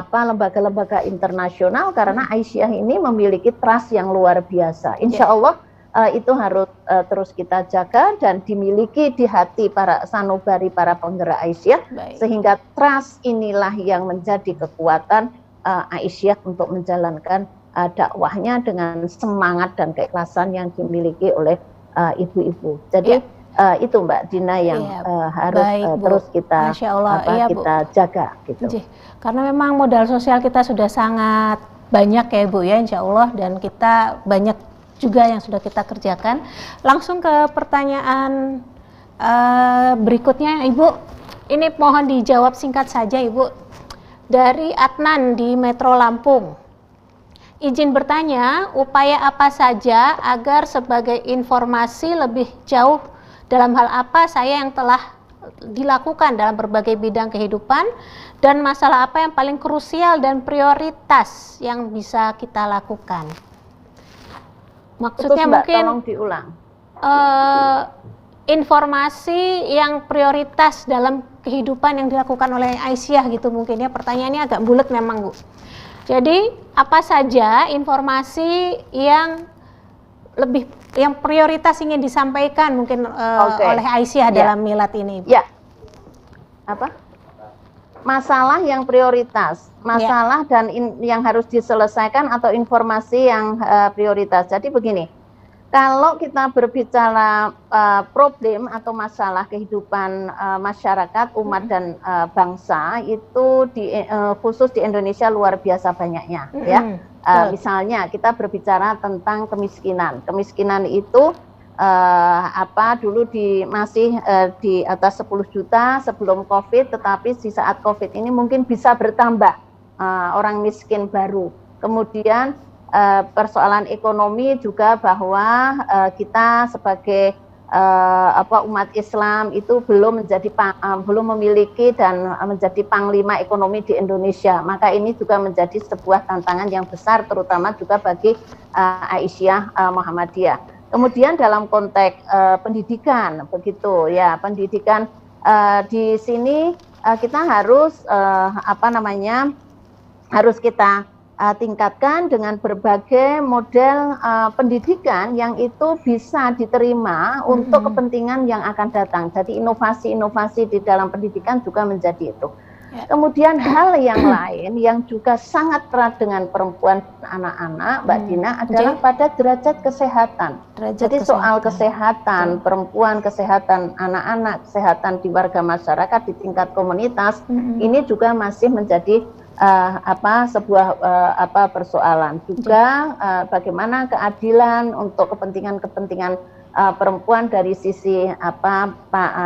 lembaga-lembaga internasional, karena Aisyah ini memiliki trust yang luar biasa. Insya Allah itu harus terus kita jaga dan dimiliki di hati para sanubari, para penggerak Aisyah, sehingga trust inilah yang menjadi kekuatan Aisyah untuk menjalankan dakwahnya dengan semangat dan keikhlasan yang dimiliki oleh ibu-ibu. Jadi itu Mbak Dina yang harus terus kita kita jaga gitu. Karena memang modal sosial kita sudah sangat banyak ya Bu ya, insya Allah, dan kita banyak juga yang sudah kita kerjakan. Langsung ke pertanyaan berikutnya Ibu. Ini mohon dijawab singkat saja Ibu. Dari Adnan di Metro Lampung. Izin bertanya, upaya apa saja agar sebagai informasi lebih jauh dalam hal apa saya yang telah dilakukan dalam berbagai bidang kehidupan, dan masalah apa yang paling krusial dan prioritas yang bisa kita lakukan? Maksudnya mungkin tolong diulang. Informasi yang prioritas dalam kehidupan yang dilakukan oleh Aisyah gitu mungkin ya. Pertanyaannya agak bulat memang Bu. Jadi apa saja informasi yang prioritas ingin disampaikan mungkin oleh Aisyah dalam milad ini? Ya. Apa? Masalah yang prioritas, masalah dan yang harus diselesaikan atau informasi yang prioritas. Jadi begini, kalau kita berbicara problem atau masalah kehidupan masyarakat, umat dan bangsa itu khusus di Indonesia luar biasa banyaknya, ya. Misalnya kita berbicara tentang kemiskinan. Kemiskinan itu dulu masih di atas 10 juta sebelum COVID, tetapi di saat COVID ini mungkin bisa bertambah orang miskin baru. Kemudian persoalan ekonomi juga, bahwa kita sebagai umat Islam itu belum memiliki dan menjadi panglima ekonomi di Indonesia. Maka ini juga menjadi sebuah tantangan yang besar, terutama juga bagi Aisyah Muhammadiyah. Kemudian dalam konteks pendidikan, begitu ya, pendidikan di sini kita harus harus kita tingkatkan dengan berbagai model pendidikan yang itu bisa diterima untuk kepentingan yang akan datang. Jadi inovasi-inovasi di dalam pendidikan juga menjadi itu. Kemudian hal yang lain yang juga sangat erat dengan perempuan dan anak-anak, Mbak Dina, adalah pada derajat kesehatan. Jadi soal kesehatan perempuan, kesehatan anak-anak, kesehatan di warga masyarakat, di tingkat komunitas, ini juga masih menjadi sebuah persoalan. Juga bagaimana keadilan untuk kepentingan-kepentingan perempuan dari sisi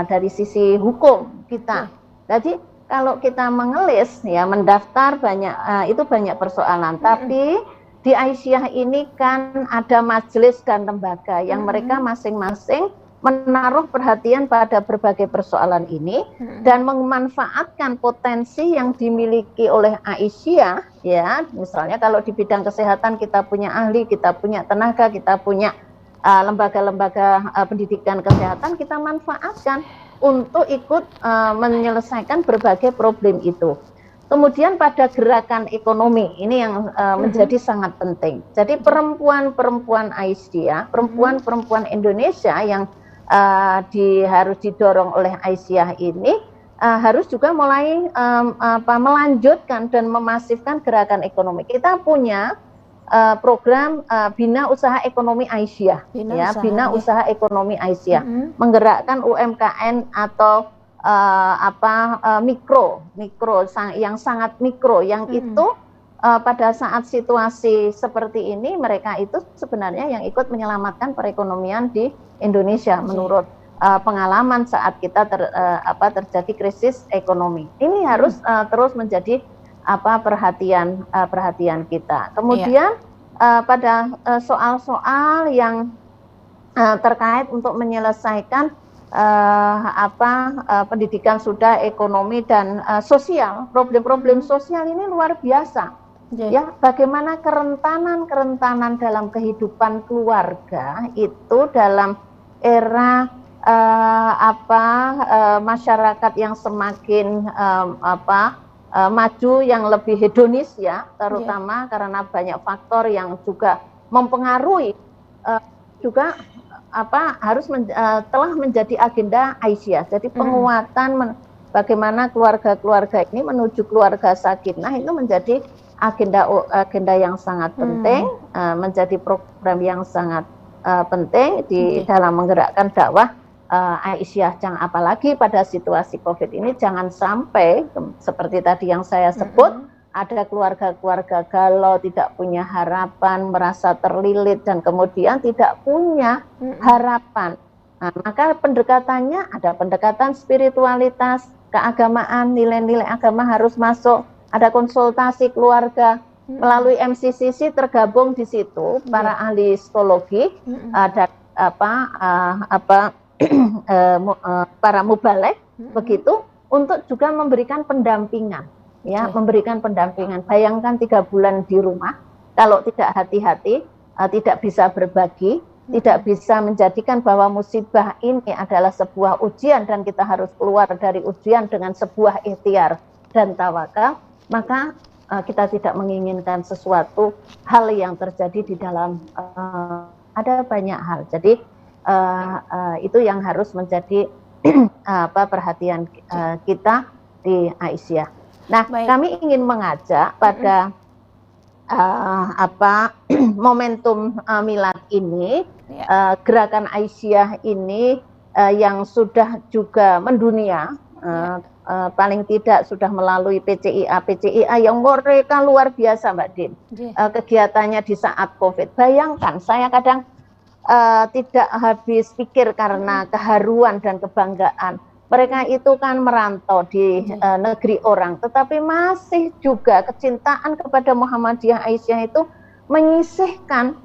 dari sisi hukum kita. Jadi kalau kita mengelis ya mendaftar itu banyak persoalan, tapi di Aisyah ini kan ada majelis dan lembaga yang mereka masing-masing menaruh perhatian pada berbagai persoalan ini dan memanfaatkan potensi yang dimiliki oleh Aisyah, ya. Misalnya kalau di bidang kesehatan kita punya ahli, kita punya tenaga, kita punya lembaga-lembaga pendidikan kesehatan, kita manfaatkan untuk ikut menyelesaikan berbagai problem itu. Kemudian pada gerakan ekonomi, ini yang menjadi sangat penting. Jadi perempuan-perempuan Aisyah, perempuan-perempuan Indonesia yang harus didorong oleh Aisyah ini, harus juga mulai melanjutkan dan memasifkan gerakan ekonomi. Kita punya program Bina Usaha Ekonomi Aisyah, Bina Usaha Ekonomi Aisyah, menggerakkan UMKM atau mikro yang sangat mikro, yang itu pada saat situasi seperti ini mereka itu sebenarnya yang ikut menyelamatkan perekonomian di Indonesia menurut pengalaman saat kita terjadi krisis ekonomi. Ini harus terus menjadi perhatian kita. Kemudian pada soal-soal yang terkait untuk menyelesaikan pendidikan sudah, ekonomi dan sosial, problem-problem sosial ini luar biasa. Ya, bagaimana kerentanan dalam kehidupan keluarga itu dalam era masyarakat yang semakin maju, yang lebih hedonis ya, terutama karena banyak faktor yang juga mempengaruhi, juga telah menjadi agenda Aisyah. Jadi penguatan bagaimana keluarga-keluarga ini menuju keluarga sakinah itu menjadi agenda yang sangat penting, menjadi program yang sangat penting di dalam menggerakkan dakwah Aisyah. Apalagi pada situasi COVID ini jangan sampai seperti tadi yang saya sebut, ada keluarga-keluarga galau, tidak punya harapan, merasa terlilit dan kemudian tidak punya harapan. Nah, maka pendekatannya ada pendekatan spiritualitas, keagamaan, nilai-nilai agama harus masuk, ada konsultasi keluarga melalui MCCC tergabung di situ para ahli psikologi, ada para mubalek begitu, untuk juga memberikan pendampingan, ya, memberikan pendampingan. Bayangkan 3 bulan di rumah, kalau tidak hati-hati, tidak bisa berbagi, tidak bisa menjadikan bahwa musibah ini adalah sebuah ujian dan kita harus keluar dari ujian dengan sebuah ikhtiar dan tawakal, maka kita tidak menginginkan sesuatu hal yang terjadi di dalam ada banyak hal. Jadi itu yang harus menjadi perhatian kita di Aisyah. Nah, kami ingin mengajak pada momentum milad ini, gerakan Aisyah ini yang sudah juga mendunia, paling tidak sudah melalui PCIA yang mereka luar biasa, Mbak Din, kegiatannya di saat COVID. Bayangkan, saya kadang tidak habis pikir karena keharuan dan kebanggaan. Mereka itu kan merantau di negeri orang, tetapi masih juga kecintaan kepada Muhammadiyah Aisyah itu menyisihkan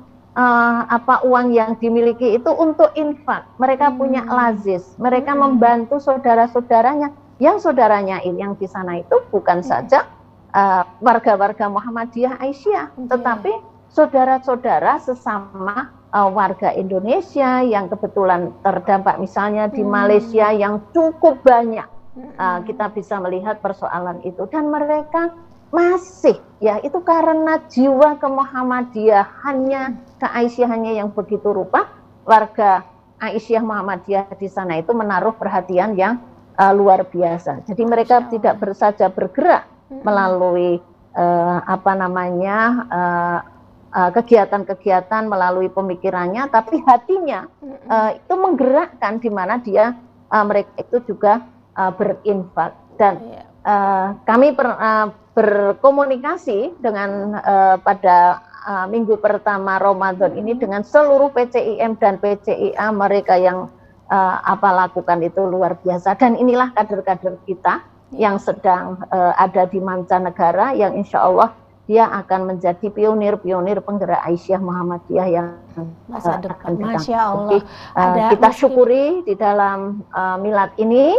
uang yang dimiliki itu untuk infak. Mereka punya lazis, mereka membantu saudara-saudaranya, yang saudaranya ini yang di sana itu bukan saja warga-warga Muhammadiyah Aisyah, tetapi saudara-saudara sesama warga Indonesia yang kebetulan terdampak misalnya di Malaysia yang cukup banyak. Kita bisa melihat persoalan itu, dan mereka masih ya itu karena jiwa kemuhammadiyahannya, keaisyah-nya yang begitu rupa, warga Aisyah Muhammadiyah di sana itu menaruh perhatian yang luar biasa. Jadi mereka tidak saja bergerak melalui kegiatan-kegiatan, melalui pemikirannya, tapi hatinya itu menggerakkan, di mana mereka itu juga berinfak. Dan kami berkomunikasi dengan pada minggu pertama Ramadan ini dengan seluruh PCIM dan PCIA, mereka yang lakukan itu luar biasa. Dan inilah kader-kader kita yang sedang ada di mancanegara, yang insya Allah dia akan menjadi pionir-pionir penggerak Aisyah Muhammadiyah yang masa depan. Masya Jadi, Allah. kita syukuri di dalam milad ini,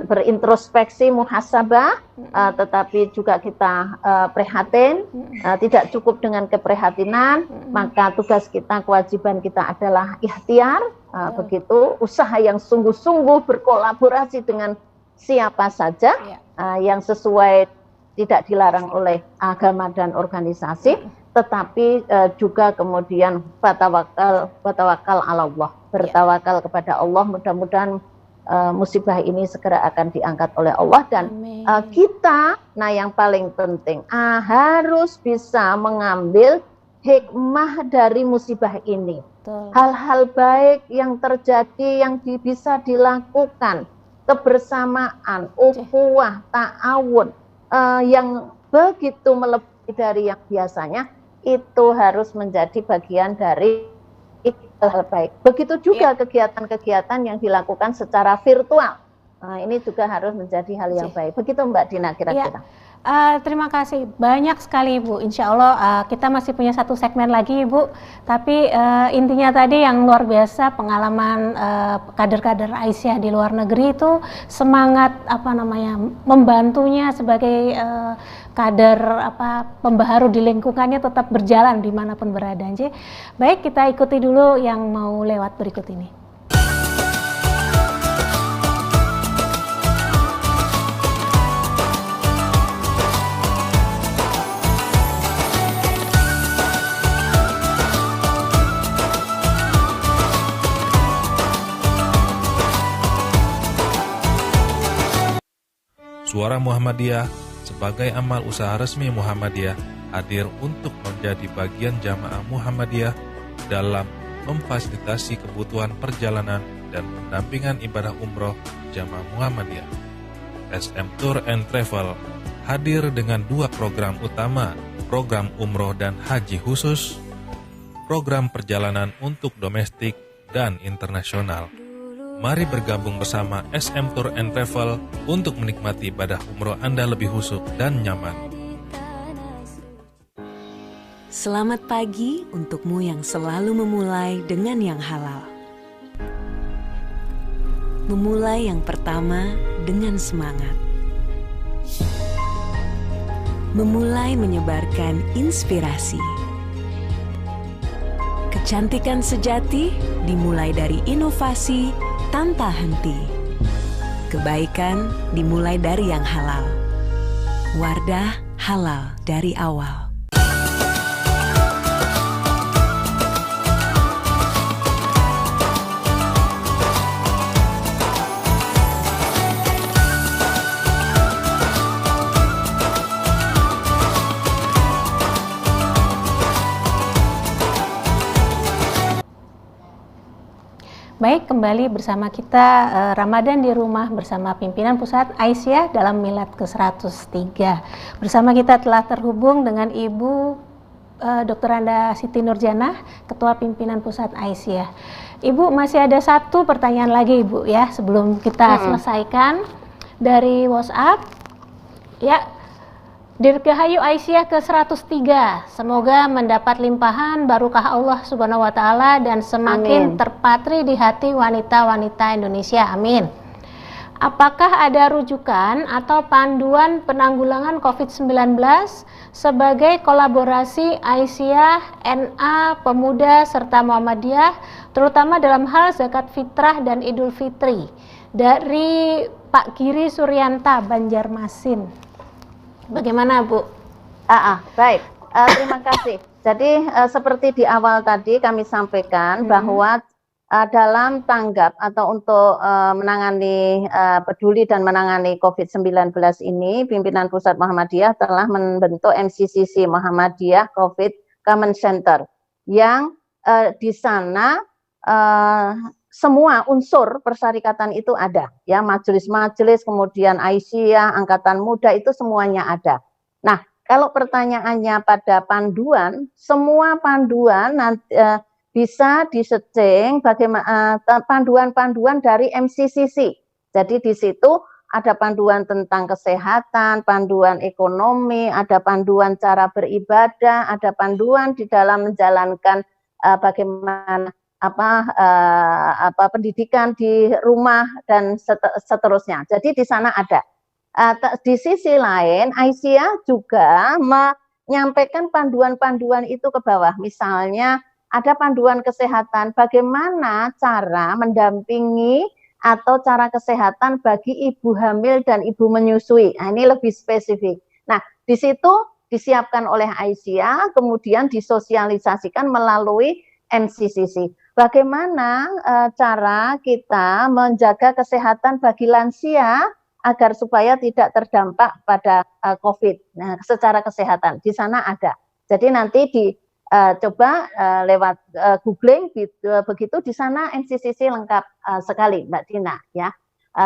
berintrospeksi, muhasabah, tetapi juga kita prihatin. Tidak cukup dengan keprihatinan, maka tugas kita, kewajiban kita adalah ikhtiar, begitu, usaha yang sungguh-sungguh, berkolaborasi dengan siapa saja yang sesuai, tidak dilarang oleh agama dan organisasi, tetapi juga kemudian bertawakal ala Allah, bertawakal kepada Allah. Mudah-mudahan musibah ini segera akan diangkat oleh Allah, dan kita, yang paling penting harus bisa mengambil hikmah dari musibah ini. Hal-hal baik yang terjadi, yang bisa dilakukan, kebersamaan, ukhuwah, ta'awun, yang begitu melebihi dari yang biasanya, itu harus menjadi bagian dari hal baik. Begitu juga kegiatan-kegiatan yang dilakukan secara virtual. Ini juga harus menjadi hal yang baik. Begitu Mbak Dina kira-kira. Terima kasih banyak sekali Ibu. Insya Allah kita masih punya satu segmen lagi Ibu. Tapi intinya tadi yang luar biasa, pengalaman kader-kader Aisyah di luar negeri itu semangat membantunya sebagai kader pembaharu di lingkungannya tetap berjalan dimanapun berada. Baik, kita ikuti dulu yang mau lewat berikut ini. Suara Muhammadiyah sebagai amal usaha resmi Muhammadiyah hadir untuk menjadi bagian jamaah Muhammadiyah dalam memfasilitasi kebutuhan perjalanan dan pendampingan ibadah umroh jamaah Muhammadiyah. SM Tour and Travel hadir dengan 2 program utama, program umroh dan haji khusus, program perjalanan untuk domestik dan internasional. Mari bergabung bersama SM Tour and Travel untuk menikmati ibadah umroh Anda lebih khusyuk dan nyaman. Selamat pagi untukmu yang selalu memulai dengan yang halal. Memulai yang pertama dengan semangat. Memulai menyebarkan inspirasi. Kecantikan sejati dimulai dari inovasi tanpa henti. Kebaikan dimulai dari yang halal. Wardah halal dari awal. Baik, kembali bersama kita Ramadan di rumah bersama pimpinan pusat Aisyah dalam milad ke-103. Bersama kita telah terhubung dengan Ibu Dr. Anda Siti Nurjanah, Ketua Pimpinan Pusat Aisyah. Ibu, masih ada satu pertanyaan lagi Ibu ya, sebelum kita selesaikan dari WhatsApp. Ya, Dirgahayu Aisyah ke-103, semoga mendapat limpahan barokah Allah Subhanahu wa Ta'ala dan semakin terpatri di hati wanita-wanita Indonesia. Amin. Apakah ada rujukan atau panduan penanggulangan COVID-19 sebagai kolaborasi Aisyah, NA, Pemuda, serta Muhammadiyah, terutama dalam hal zakat fitrah dan Idul Fitri? Dari Pak Giri Suryanta, Banjarmasin. Bagaimana Bu? Baik, terima kasih. Jadi seperti di awal tadi kami sampaikan bahwa dalam tanggap atau untuk menangani peduli dan menangani COVID-19 ini, pimpinan Pusat Muhammadiyah telah membentuk MCCC Muhammadiyah COVID Common Center yang di sana semua unsur persyarikatan itu ada, ya, majelis-majelis, kemudian Aisyah, Angkatan Muda, itu semuanya ada. Nah, kalau pertanyaannya pada panduan, semua panduan nanti, bisa disetting bagaimana panduan-panduan dari MCCC. Jadi di situ ada panduan tentang kesehatan, panduan ekonomi, ada panduan cara beribadah, ada panduan di dalam menjalankan bagaimana pendidikan di rumah dan seterusnya. Jadi di sana ada. Di sisi lain, Aisyah juga menyampaikan panduan-panduan itu ke bawah. Misalnya ada panduan kesehatan, bagaimana cara mendampingi atau cara kesehatan bagi ibu hamil dan ibu menyusui. Nah, ini lebih spesifik. Nah, di situ disiapkan oleh Aisyah, kemudian disosialisasikan melalui MCCC. Bagaimana cara kita menjaga kesehatan bagi lansia agar supaya tidak terdampak pada COVID. Nah, secara kesehatan di sana ada. Jadi nanti coba lewat googling begitu, di sana MCCC lengkap sekali, Mbak Dina, ya,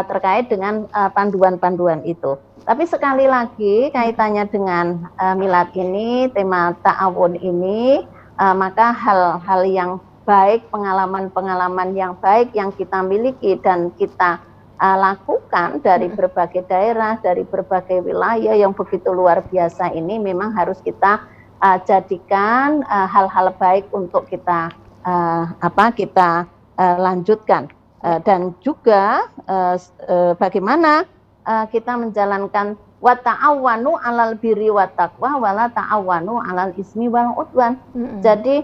terkait dengan panduan-panduan itu. Tapi sekali lagi kaitannya dengan milad ini, tema ta'awun ini, maka hal-hal yang baik, pengalaman-pengalaman yang baik yang kita miliki dan kita lakukan dari berbagai daerah, dari berbagai wilayah yang begitu luar biasa ini memang harus kita jadikan hal-hal baik untuk kita lanjutkan, dan juga bagaimana kita menjalankan wa ta'awanu 'alal birri wat taqwa wa la ta'awanu 'alal ismi wal udwan. Jadi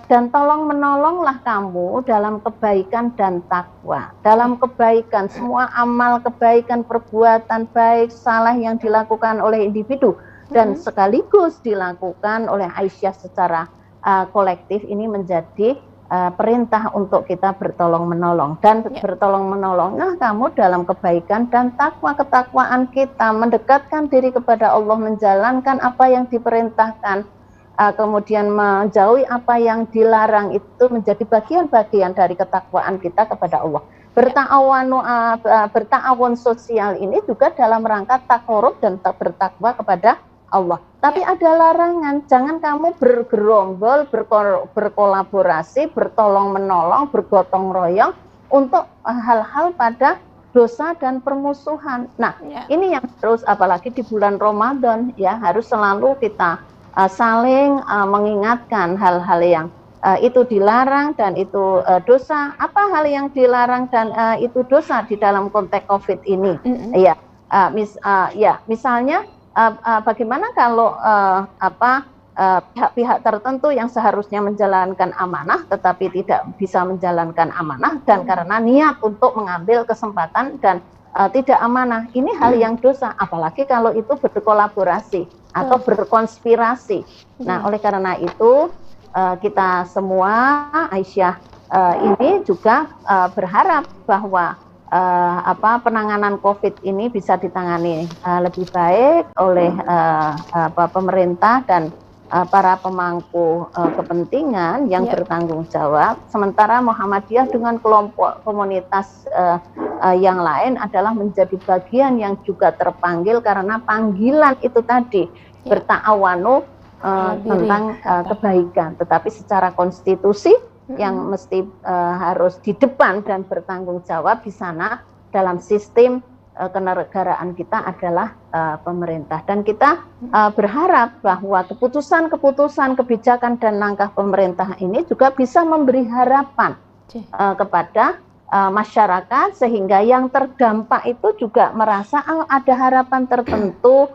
dan tolong menolonglah kamu dalam kebaikan dan takwa. Dalam kebaikan, semua amal kebaikan, perbuatan baik, salah yang dilakukan oleh individu dan sekaligus dilakukan oleh Aisyah secara kolektif, ini menjadi perintah untuk kita bertolong menolong dan bertolong menolonglah kamu dalam kebaikan dan takwa, ketakwaan kita, mendekatkan diri kepada Allah, menjalankan apa yang diperintahkan, kemudian menjauhi apa yang dilarang, itu menjadi bagian-bagian dari ketakwaan kita kepada Allah. Berta'awun sosial ini juga dalam rangka takarub dan bertakwa kepada Allah. Tapi ada larangan, jangan kamu bergerombol, berkolaborasi, bertolong menolong, bergotong royong untuk hal-hal pada dosa dan permusuhan. Nah, ini yang terus, apalagi di bulan Ramadan, ya, harus selalu kita saling mengingatkan hal-hal yang itu dilarang dan itu dosa. Apa hal yang dilarang dan itu dosa di dalam konteks COVID ini? Misalnya bagaimana kalau pihak-pihak tertentu yang seharusnya menjalankan amanah tetapi tidak bisa menjalankan amanah dan karena niat untuk mengambil kesempatan dan tidak amanah, ini hal yang dosa, apalagi kalau itu berkolaborasi atau berkonspirasi. Nah, oleh karena itu kita semua, Aisyah ini juga berharap bahwa penanganan COVID ini bisa ditangani lebih baik oleh pemerintah dan para pemangku kepentingan yang bertanggung jawab. Sementara Muhammadiyah dengan kelompok komunitas yang lain adalah menjadi bagian yang juga terpanggil karena panggilan itu tadi, berta'awanu tentang kebaikan, tetapi secara konstitusi yang mesti harus di depan dan bertanggung jawab di sana dalam sistem kenegaraan kita adalah pemerintah, dan kita berharap bahwa keputusan-keputusan kebijakan dan langkah pemerintah ini juga bisa memberi harapan kepada masyarakat sehingga yang terdampak itu juga merasa ada harapan tertentu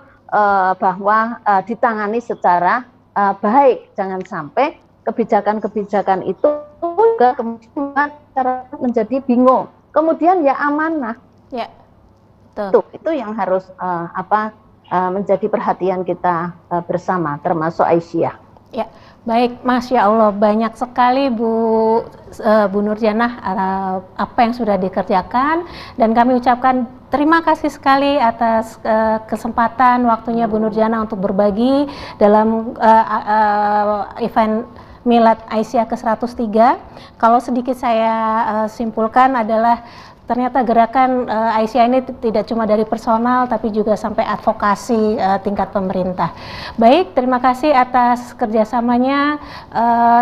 bahwa ditangani secara baik, jangan sampai kebijakan-kebijakan itu juga kemudian menjadi bingung, kemudian ya amanah. Ya. Betul. Itu yang harus menjadi perhatian kita bersama, termasuk Aisyah. Ya, baik, Masya Allah, banyak sekali Bu Nurjanah apa yang sudah dikerjakan, dan kami ucapkan terima kasih sekali atas kesempatan waktunya Bu Nurjanah untuk berbagi dalam event Milad Aisyah ke-103. Kalau sedikit saya simpulkan adalah ternyata gerakan Aisyah ini tidak cuma dari personal, tapi juga sampai advokasi tingkat pemerintah. Baik, terima kasih atas kerjasamanya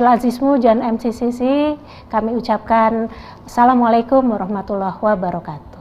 Lazismu dan MCCC. Kami ucapkan Assalamualaikum warahmatullahi wabarakatuh.